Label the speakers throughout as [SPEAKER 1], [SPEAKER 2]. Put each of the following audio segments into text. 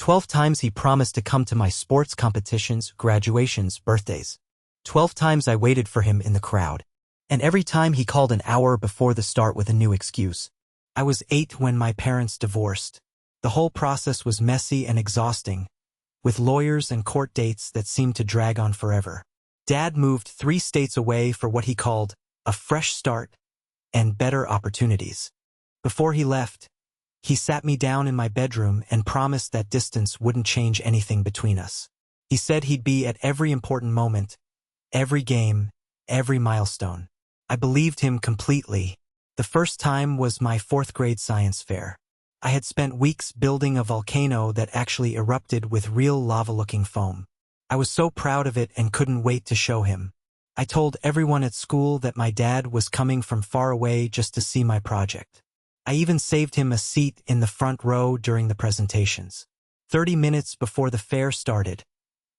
[SPEAKER 1] 12 times he promised to come to my sports competitions, graduations, birthdays. 12 times I waited for him in the crowd. And every time he called an hour before the start with a new excuse. I was 8 when my parents divorced. The whole process was messy and exhausting, with lawyers and court dates that seemed to drag on forever. Dad moved 3 states away for what he called a fresh start and better opportunities. Before he left, he sat me down in my bedroom and promised that distance wouldn't change anything between us. He said he'd be at every important moment, every game, every milestone. I believed him completely. The first time was my 4th grade science fair. I had spent weeks building a volcano that actually erupted with real lava-looking foam. I was so proud of it and couldn't wait to show him. I told everyone at school that my dad was coming from far away just to see my project. I even saved him a seat in the front row during the presentations. 30 minutes before the fair started,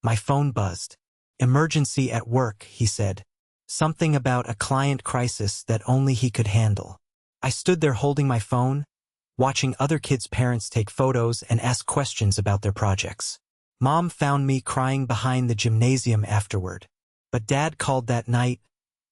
[SPEAKER 1] my phone buzzed. "Emergency at work," he said. Something about a client crisis that only he could handle. I stood there holding my phone, watching other kids' parents take photos and ask questions about their projects. Mom found me crying behind the gymnasium afterward. But Dad called that night,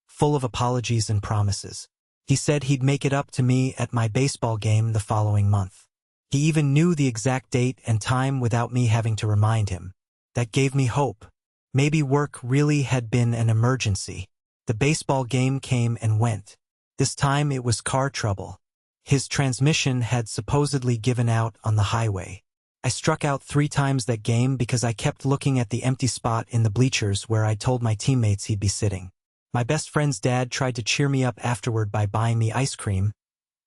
[SPEAKER 1] full of apologies and promises. He said he'd make it up to me at my baseball game the following month. He even knew the exact date and time without me having to remind him. That gave me hope. Maybe work really had been an emergency. The baseball game came and went. This time it was car trouble. His transmission had supposedly given out on the highway. I struck out 3 times that game because I kept looking at the empty spot in the bleachers where I told my teammates he'd be sitting. My best friend's dad tried to cheer me up afterward by buying me ice cream,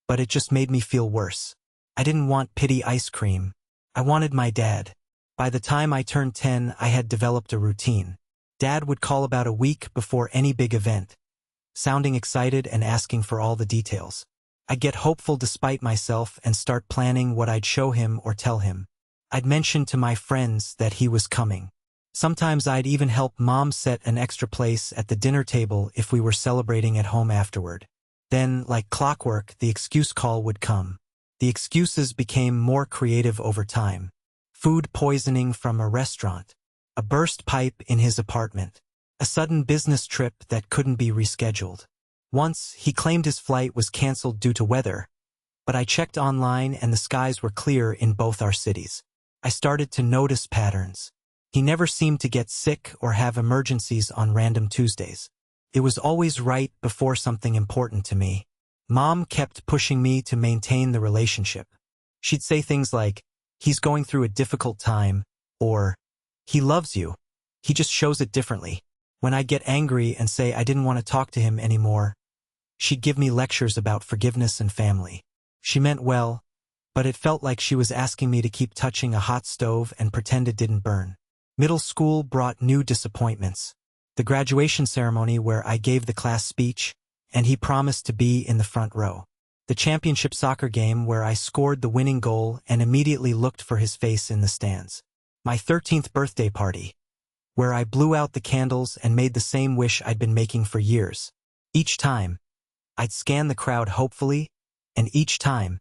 [SPEAKER 1] but it just made me feel worse. I didn't want pity ice cream. I wanted my dad. By the time I turned 10, I had developed a routine. Dad would call about a week before any big event, sounding excited and asking for all the details. I'd get hopeful despite myself and start planning what I'd show him or tell him. I'd mention to my friends that he was coming. Sometimes I'd even help Mom set an extra place at the dinner table if we were celebrating at home afterward. Then, like clockwork, the excuse call would come. The excuses became more creative over time. Food poisoning from a restaurant, a burst pipe in his apartment, a sudden business trip that couldn't be rescheduled. Once, he claimed his flight was canceled due to weather, but I checked online and the skies were clear in both our cities. I started to notice patterns. He never seemed to get sick or have emergencies on random Tuesdays. It was always right before something important to me. Mom kept pushing me to maintain the relationship. She'd say things like, "He's going through a difficult time," or, "He loves you. He just shows it differently." When I'd get angry and say I didn't want to talk to him anymore, she'd give me lectures about forgiveness and family. She meant well, but it felt like she was asking me to keep touching a hot stove and pretend it didn't burn. Middle school brought new disappointments. The graduation ceremony where I gave the class speech, and he promised to be in the front row. The championship soccer game where I scored the winning goal and immediately looked for his face in the stands. My 13th birthday party, where I blew out the candles and made the same wish I'd been making for years. Each time, I'd scan the crowd hopefully, and each time,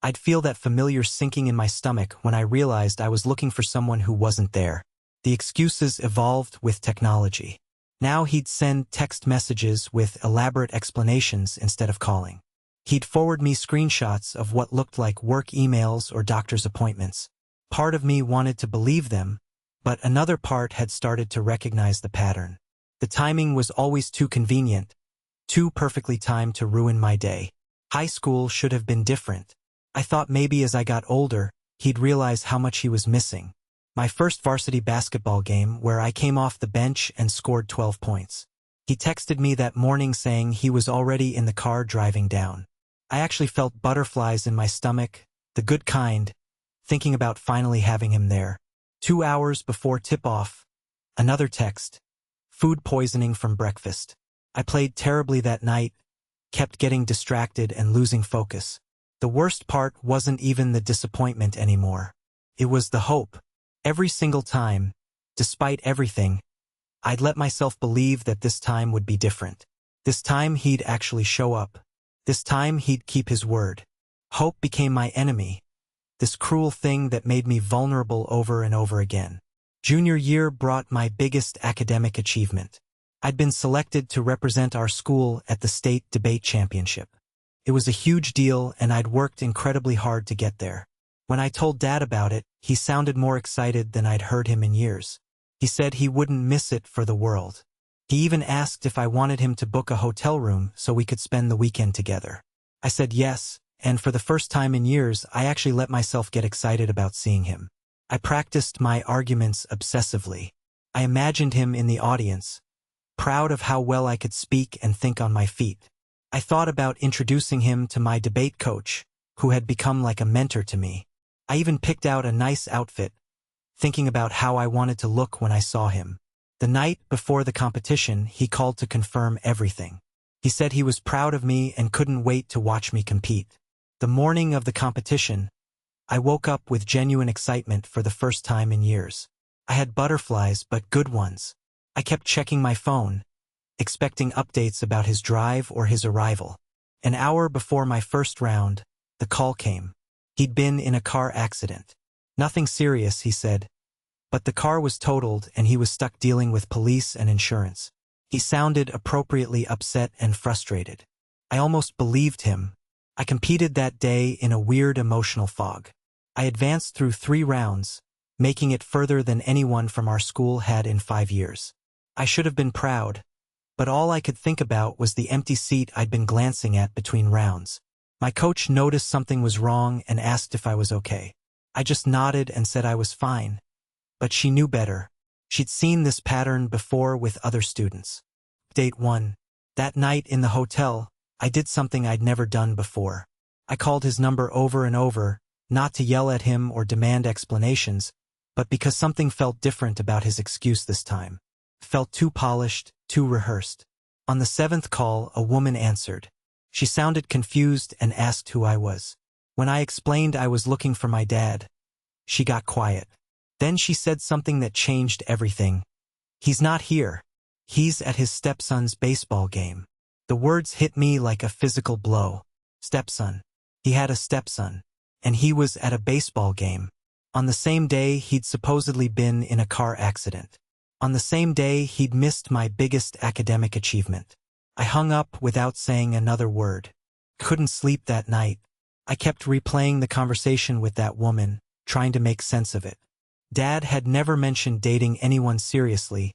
[SPEAKER 1] I'd feel that familiar sinking in my stomach when I realized I was looking for someone who wasn't there. The excuses evolved with technology. Now he'd send text messages with elaborate explanations instead of calling. He'd forward me screenshots of what looked like work emails or doctor's appointments. Part of me wanted to believe them, but another part had started to recognize the pattern. The timing was always too convenient, too perfectly timed to ruin my day. High school should have been different. I thought maybe as I got older, he'd realize how much he was missing. My first varsity basketball game where I came off the bench and scored 12 points. He texted me that morning saying he was already in the car driving down. I actually felt butterflies in my stomach, the good kind, thinking about finally having him there. 2 hours before tip-off, another text. Food poisoning from breakfast. I played terribly that night, kept getting distracted and losing focus. The worst part wasn't even the disappointment anymore. It was the hope. Every single time, despite everything, I'd let myself believe that this time would be different. This time he'd actually show up. This time he'd keep his word. Hope became my enemy. this cruel thing that made me vulnerable over and over again. Junior year brought my biggest academic achievement. I'd been selected to represent our school at the state debate championship. It was a huge deal, and I'd worked incredibly hard to get there. When I told Dad about it, he sounded more excited than I'd heard him in years. He said he wouldn't miss it for the world. He even asked if I wanted him to book a hotel room so we could spend the weekend together. I said yes, and for the first time in years, I actually let myself get excited about seeing him. I practiced my arguments obsessively. I imagined him in the audience, proud of how well I could speak and think on my feet. I thought about introducing him to my debate coach, who had become like a mentor to me. I even picked out a nice outfit, thinking about how I wanted to look when I saw him. The night before the competition, he called to confirm everything. He said he was proud of me and couldn't wait to watch me compete. The morning of the competition, I woke up with genuine excitement for the first time in years. I had butterflies, but good ones. I kept checking my phone, expecting updates about his drive or his arrival. An hour before my first round, the call came. He'd been in a car accident. Nothing serious, he said, but the car was totaled and he was stuck dealing with police and insurance. He sounded appropriately upset and frustrated. I almost believed him. I competed that day in a weird emotional fog. I advanced through 3 rounds, making it further than anyone from our school had in 5 years. I should have been proud, but all I could think about was the empty seat I'd been glancing at between rounds. My coach noticed something was wrong and asked if I was okay. I just nodded and said I was fine, but she knew better. She'd seen this pattern before with other students. Date 1. That night in the hotel, I did something I'd never done before. I called his number over and over, not to yell at him or demand explanations, but because something felt different about his excuse this time. Felt too polished, too rehearsed. On the 7th call, a woman answered. She sounded confused and asked who I was. When I explained I was looking for my dad, she got quiet. Then she said something that changed everything. He's not here. He's at his stepson's baseball game. The words hit me like a physical blow. Stepson. He had a stepson, and he was at a baseball game. On the same day he'd supposedly been in a car accident. On the same day he'd missed my biggest academic achievement. I hung up without saying another word. Couldn't sleep that night. I kept replaying the conversation with that woman, trying to make sense of it. Dad had never mentioned dating anyone seriously,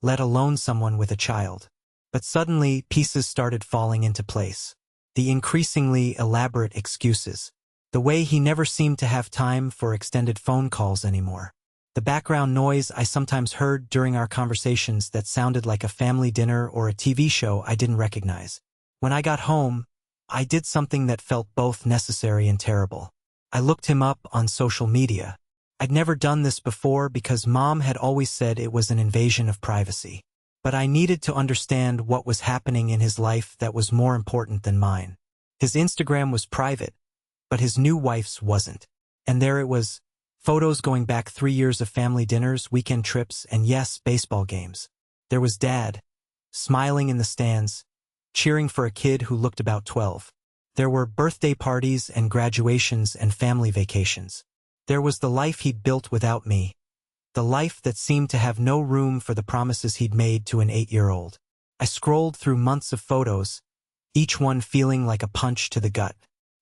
[SPEAKER 1] let alone someone with a child. But suddenly, pieces started falling into place. The increasingly elaborate excuses. The way he never seemed to have time for extended phone calls anymore. The background noise I sometimes heard during our conversations that sounded like a family dinner or a TV show I didn't recognize. When I got home, I did something that felt both necessary and terrible. I looked him up on social media. I'd never done this before because Mom had always said it was an invasion of privacy. But I needed to understand what was happening in his life that was more important than mine. His Instagram was private, but his new wife's wasn't. And there it was, photos going back 3 years of family dinners, weekend trips, and yes, baseball games. There was Dad, smiling in the stands, cheering for a kid who looked about 12. There were birthday parties and graduations and family vacations. There was the life he'd built without me. The life that seemed to have no room for the promises he'd made to an 8-year-old. I scrolled through months of photos, each one feeling like a punch to the gut.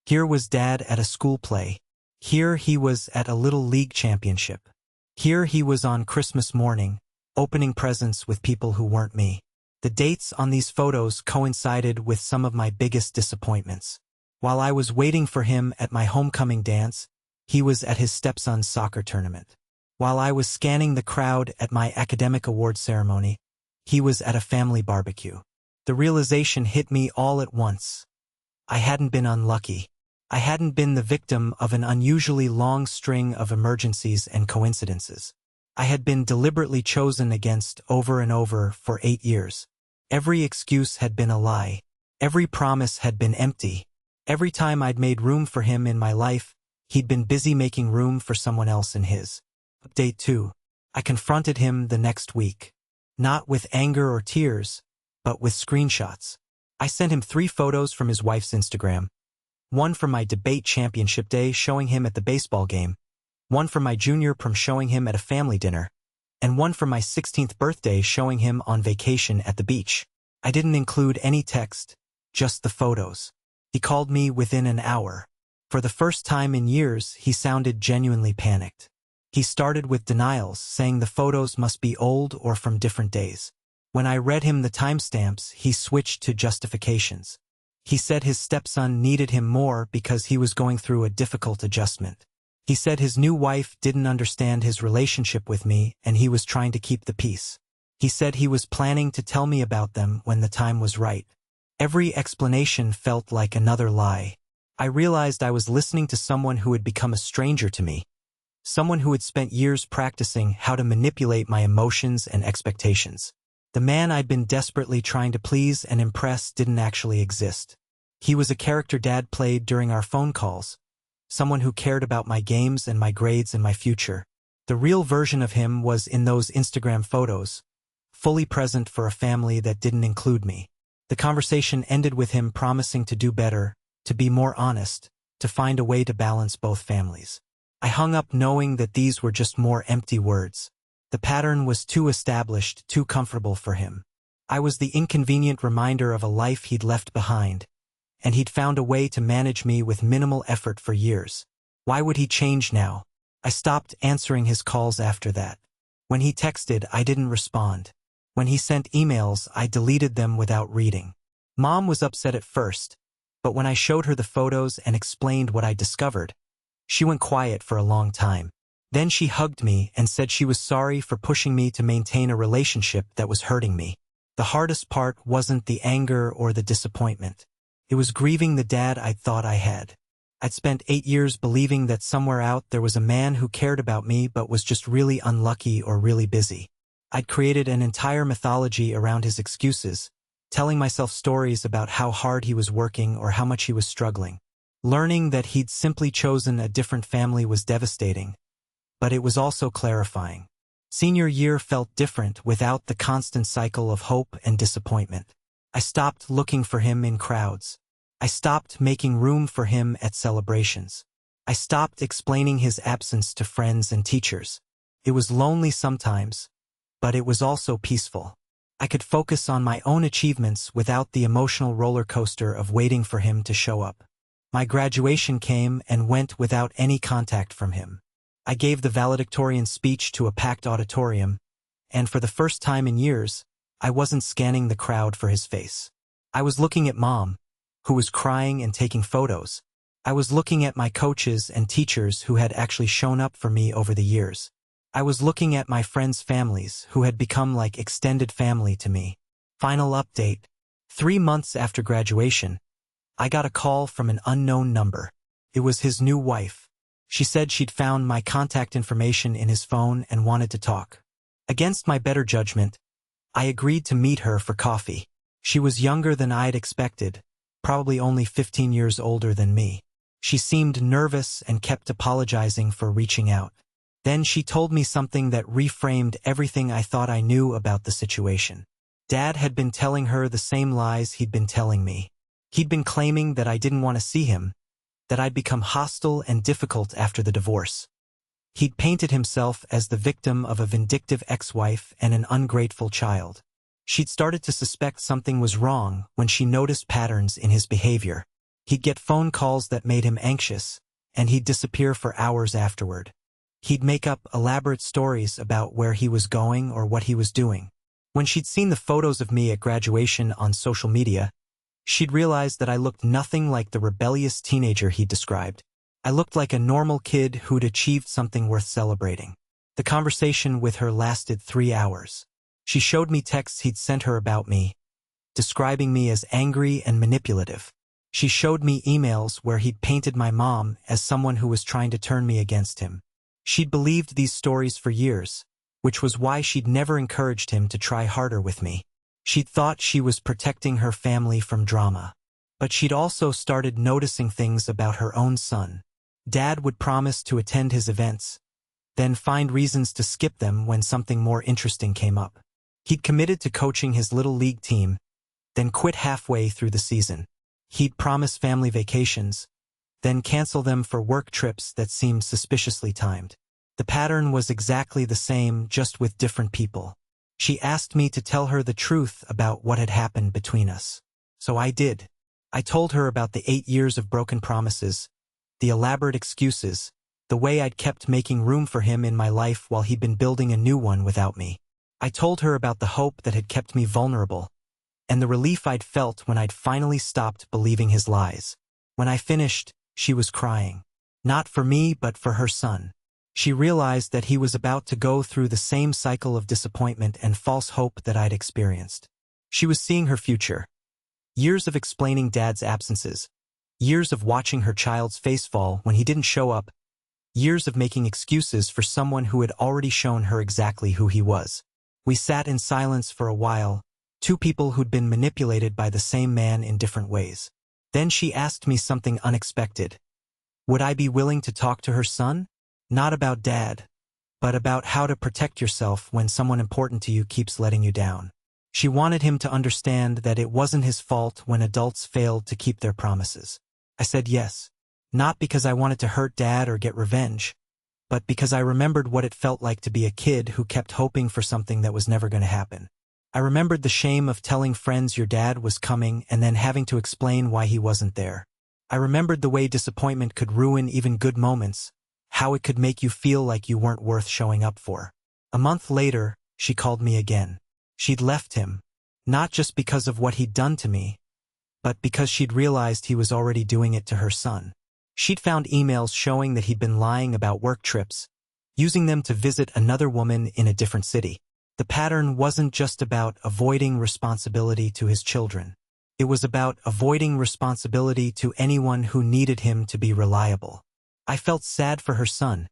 [SPEAKER 1] Here was Dad at a school play. Here he was at a little league championship. Here he was on Christmas morning, opening presents with people who weren't me. The dates on these photos coincided with some of my biggest disappointments. While I was waiting for him at my homecoming dance, he was at his stepson's soccer tournament. While I was scanning the crowd at my academic award ceremony, he was at a family barbecue. The realization hit me all at once. I hadn't been unlucky. I hadn't been the victim of an unusually long string of emergencies and coincidences. I had been deliberately chosen against over and over for 8 years. Every excuse had been a lie. Every promise had been empty. Every time I'd made room for him in my life, he'd been busy making room for someone else in his. Update 2. I confronted him the next week. Not with anger or tears, but with screenshots. I sent him 3 photos from his wife's Instagram. One from my debate championship day showing him at the baseball game, one from my junior prom showing him at a family dinner, and one from my 16th birthday showing him on vacation at the beach. I didn't include any text, just the photos. He called me within an hour. For the first time in years, he sounded genuinely panicked. He started with denials, saying the photos must be old or from different days. When I read him the timestamps, he switched to justifications. He said his stepson needed him more because he was going through a difficult adjustment. He said his new wife didn't understand his relationship with me and he was trying to keep the peace. He said he was planning to tell me about them when the time was right. Every explanation felt like another lie. I realized I was listening to someone who had become a stranger to me, someone who had spent years practicing how to manipulate my emotions and expectations. The man I'd been desperately trying to please and impress didn't actually exist. He was a character Dad played during our phone calls, someone who cared about my games and my grades and my future. The real version of him was in those Instagram photos, fully present for a family that didn't include me. The conversation ended with him promising to do better, to be more honest, to find a way to balance both families. I hung up knowing that these were just more empty words. The pattern was too established, too comfortable for him. I was the inconvenient reminder of a life he'd left behind, and he'd found a way to manage me with minimal effort for years. Why would he change now? I stopped answering his calls after that. When he texted, I didn't respond. When he sent emails, I deleted them without reading. Mom was upset at first, but when I showed her the photos and explained what I discovered, she went quiet for a long time. Then she hugged me and said she was sorry for pushing me to maintain a relationship that was hurting me. The hardest part wasn't the anger or the disappointment. It was grieving the dad I thought I had. I'd spent 8 years believing that somewhere out there was a man who cared about me but was just really unlucky or really busy. I'd created an entire mythology around his excuses, telling myself stories about how hard he was working or how much he was struggling. Learning that he'd simply chosen a different family was devastating, but it was also clarifying. Senior year felt different without the constant cycle of hope and disappointment. I stopped looking for him in crowds. I stopped making room for him at celebrations. I stopped explaining his absence to friends and teachers. It was lonely sometimes, but it was also peaceful. I could focus on my own achievements without the emotional roller coaster of waiting for him to show up. My graduation came and went without any contact from him. I gave the valedictorian speech to a packed auditorium, and for the first time in years, I wasn't scanning the crowd for his face. I was looking at Mom, who was crying and taking photos. I was looking at my coaches and teachers who had actually shown up for me over the years. I was looking at my friends' families who had become like extended family to me. Final update. 3 months after graduation, I got a call from an unknown number. It was his new wife. She said she'd found my contact information in his phone and wanted to talk. Against my better judgment, I agreed to meet her for coffee. She was younger than I'd expected, probably only 15 years older than me. She seemed nervous and kept apologizing for reaching out. Then she told me something that reframed everything I thought I knew about the situation. Dad had been telling her the same lies he'd been telling me. He'd been claiming that I didn't want to see him, that I'd become hostile and difficult after the divorce. He'd painted himself as the victim of a vindictive ex-wife and an ungrateful child. She'd started to suspect something was wrong when she noticed patterns in his behavior. He'd get phone calls that made him anxious, and he'd disappear for hours afterward. He'd make up elaborate stories about where he was going or what he was doing. When she'd seen the photos of me at graduation on social media, she'd realized that I looked nothing like the rebellious teenager he'd described. I looked like a normal kid who'd achieved something worth celebrating. The conversation with her lasted 3 hours. She showed me texts he'd sent her about me, describing me as angry and manipulative. She showed me emails where he'd painted my mom as someone who was trying to turn me against him. She'd believed these stories for years, which was why she'd never encouraged him to try harder with me. She'd thought she was protecting her family from drama. But she'd also started noticing things about her own son. Dad would promise to attend his events, then find reasons to skip them when something more interesting came up. He'd committed to coaching his little league team, then quit halfway through the season. He'd promise family vacations, then cancel them for work trips that seemed suspiciously timed. The pattern was exactly the same, just with different people. She asked me to tell her the truth about what had happened between us. So I did. I told her about the 8 years of broken promises, the elaborate excuses, the way I'd kept making room for him in my life while he'd been building a new one without me. I told her about the hope that had kept me vulnerable, and the relief I'd felt when I'd finally stopped believing his lies. When I finished, she was crying. Not for me, but for her son. She realized that he was about to go through the same cycle of disappointment and false hope that I'd experienced. She was seeing her future. Years of explaining Dad's absences. Years of watching her child's face fall when he didn't show up. Years of making excuses for someone who had already shown her exactly who he was. We sat in silence for a while, two people who'd been manipulated by the same man in different ways. Then she asked me something unexpected. Would I be willing to talk to her son? Not about Dad, but about how to protect yourself when someone important to you keeps letting you down. She wanted him to understand that it wasn't his fault when adults failed to keep their promises. I said yes, not because I wanted to hurt Dad or get revenge, but because I remembered what it felt like to be a kid who kept hoping for something that was never going to happen. I remembered the shame of telling friends your dad was coming and then having to explain why he wasn't there. I remembered the way disappointment could ruin even good moments, how it could make you feel like you weren't worth showing up for. A month later, she called me again. She'd left him, not just because of what he'd done to me, but because she'd realized he was already doing it to her son. She'd found emails showing that he'd been lying about work trips, using them to visit another woman in a different city. The pattern wasn't just about avoiding responsibility to his children. It was about avoiding responsibility to anyone who needed him to be reliable. I felt sad for her son,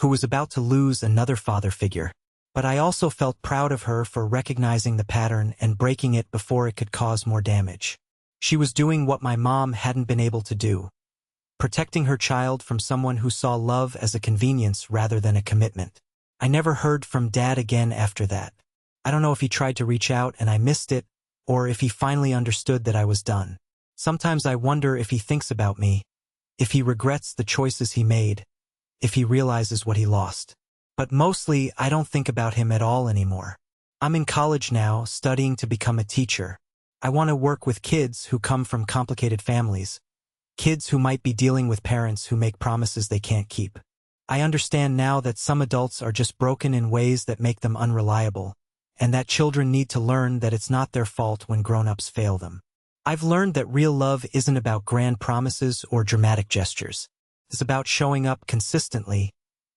[SPEAKER 1] who was about to lose another father figure. But I also felt proud of her for recognizing the pattern and breaking it before it could cause more damage. She was doing what my mom hadn't been able to do, protecting her child from someone who saw love as a convenience rather than a commitment. I never heard from Dad again after that. I don't know if he tried to reach out and I missed it, or if he finally understood that I was done. Sometimes I wonder if he thinks about me, if he regrets the choices he made, if he realizes what he lost. But mostly, I don't think about him at all anymore. I'm in college now, studying to become a teacher. I want to work with kids who come from complicated families, kids who might be dealing with parents who make promises they can't keep. I understand now that some adults are just broken in ways that make them unreliable, and that children need to learn that it's not their fault when grown-ups fail them. I've learned that real love isn't about grand promises or dramatic gestures. It's about showing up consistently,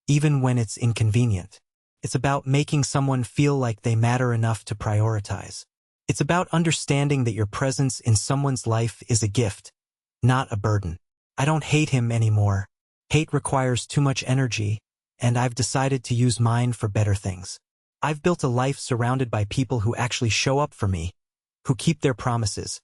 [SPEAKER 1] even when it's inconvenient. It's about making someone feel like they matter enough to prioritize. It's about understanding that your presence in someone's life is a gift, not a burden. I don't hate him anymore. Hate requires too much energy, and I've decided to use mine for better things. I've built a life surrounded by people who actually show up for me, who keep their promises,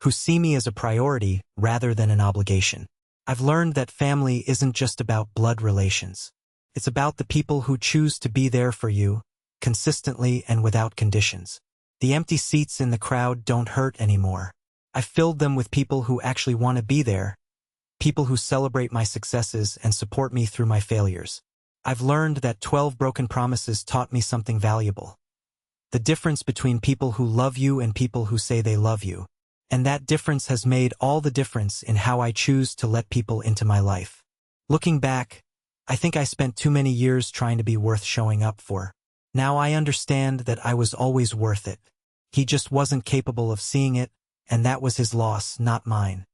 [SPEAKER 1] who see me as a priority rather than an obligation. I've learned that family isn't just about blood relations. It's about the people who choose to be there for you, consistently and without conditions. The empty seats in the crowd don't hurt anymore. I've filled them with people who actually want to be there, people who celebrate my successes and support me through my failures. I've learned that 12 broken promises taught me something valuable. The difference between people who love you and people who say they love you. And that difference has made all the difference in how I choose to let people into my life. Looking back, I think I spent too many years trying to be worth showing up for. Now I understand that I was always worth it. He just wasn't capable of seeing it, and that was his loss, not mine.